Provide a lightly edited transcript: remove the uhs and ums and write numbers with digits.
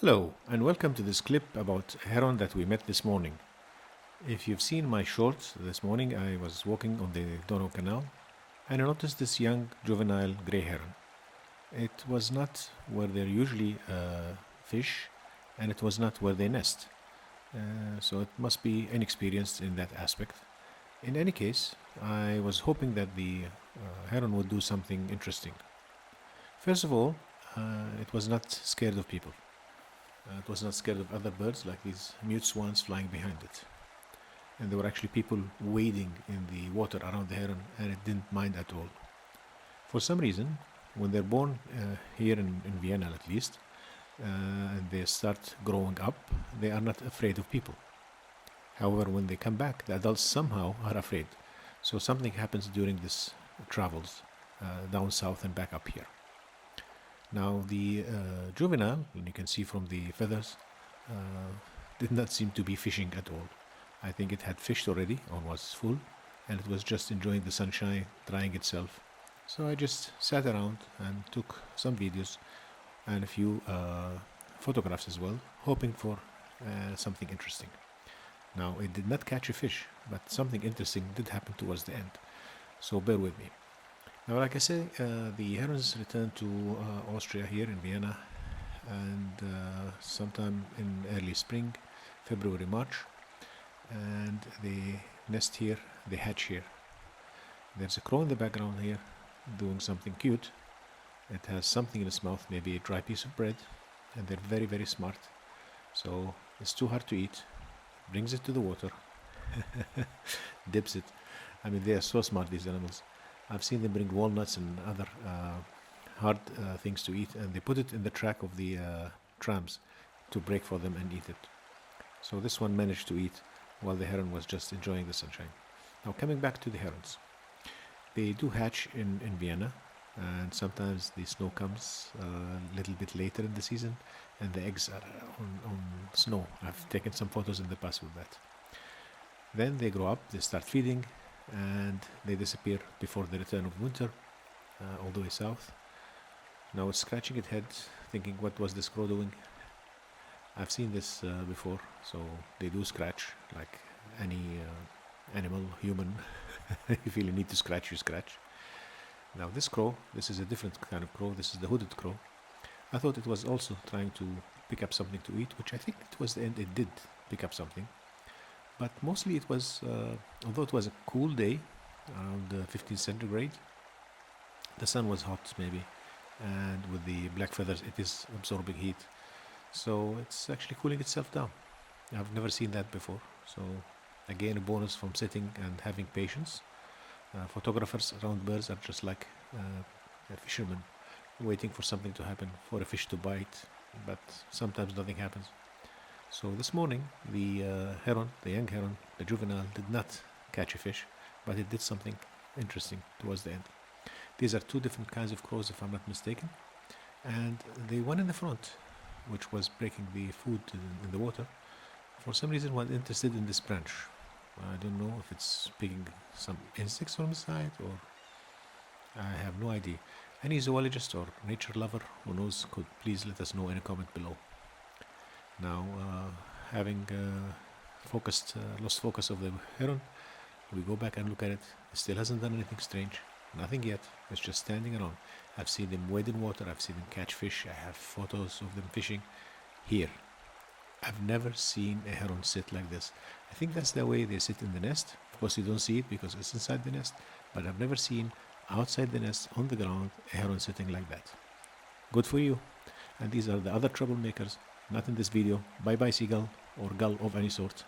Hello, and welcome to this clip about a heron that we met this morning. If you've seen my shorts this morning, I was walking on the Danube Canal and I noticed this young juvenile grey heron. It was not where they usually fish, and it was not where they nest. So it must be inexperienced in that aspect. In any case, I was hoping that the heron would do something interesting. First of all, it was not scared of people. It was not scared of other birds like these mute swans flying behind it. And there were actually people wading in the water around the heron, and it didn't mind at all. For some reason, when they're born here in Vienna at least, and they start growing up, they are not afraid of people. However, when they come back, the adults somehow are afraid. So something happens during this travels down south and back up here. Now the juvenile, and you can see from the feathers, did not seem to be fishing at all. I think it had fished already or was full, and it was just enjoying the sunshine, drying itself. So I just sat around and took some videos and a few photographs as well, hoping for something interesting. Now it did not catch a fish, but something interesting did happen towards the end. So bear with me. Now, like I say, the herons returned to Austria here in Vienna, and sometime in early spring, February, March, and they nest here, they hatch here. There's a crow in the background here doing something cute. It has something in its mouth, maybe a dry piece of bread, and they're very, very smart. So it's too hard to eat, brings it to the water, dips it. I mean, they are so smart, these animals. I've seen them bring walnuts and other hard things to eat, and they put it in the track of the trams to break for them and eat it. So this one managed to eat while the heron was just enjoying the sunshine. Now, coming back to the herons, they do hatch in Vienna, and sometimes the snow comes a little bit later in the season, and the eggs are on snow. I've taken some photos in the past with that. Then they grow up, they start feeding, and they disappear before the return of winter, all the way south. Now it's scratching its head, thinking, what was this crow doing? I've seen this before, so they do scratch like any animal, human. If you feel you need to scratch, you scratch. Now this crow, this is a different kind of crow, this is the hooded crow. I thought it was also trying to pick up something to eat, which I think it was the end, it did pick up something. But mostly it was, although it was a cool day, around 15 centigrade, the sun was hot maybe, and with the black feathers it is absorbing heat. So it's actually cooling itself down. I've never seen that before. So again, a bonus from sitting and having patience. Photographers around birds are just like fishermen, waiting for something to happen, for a fish to bite, but sometimes nothing happens. So this morning, the heron, the young heron, the juvenile, did not catch a fish, but it did something interesting towards the end. These are two different kinds of crows, if I'm not mistaken, and the one in the front, which was breaking the food in the water, for some reason was interested in this branch. I don't know if it's picking some insects from the side, or I have no idea. Any zoologist or nature lover who knows could please let us know in a comment below. Now, having lost focus of the heron, we go back and look at it. It still hasn't done anything strange, nothing yet. It's just standing around. I've seen them wade in water, I've seen them catch fish, I have photos of them fishing here. I've never seen a heron sit like this. I think that's the way they sit in the nest. Of course, you don't see it because it's inside the nest, but I've never seen outside the nest on the ground a heron sitting like that. Good for you. And these are the other troublemakers. Not in this video. Bye bye, seagull or gull of any sort.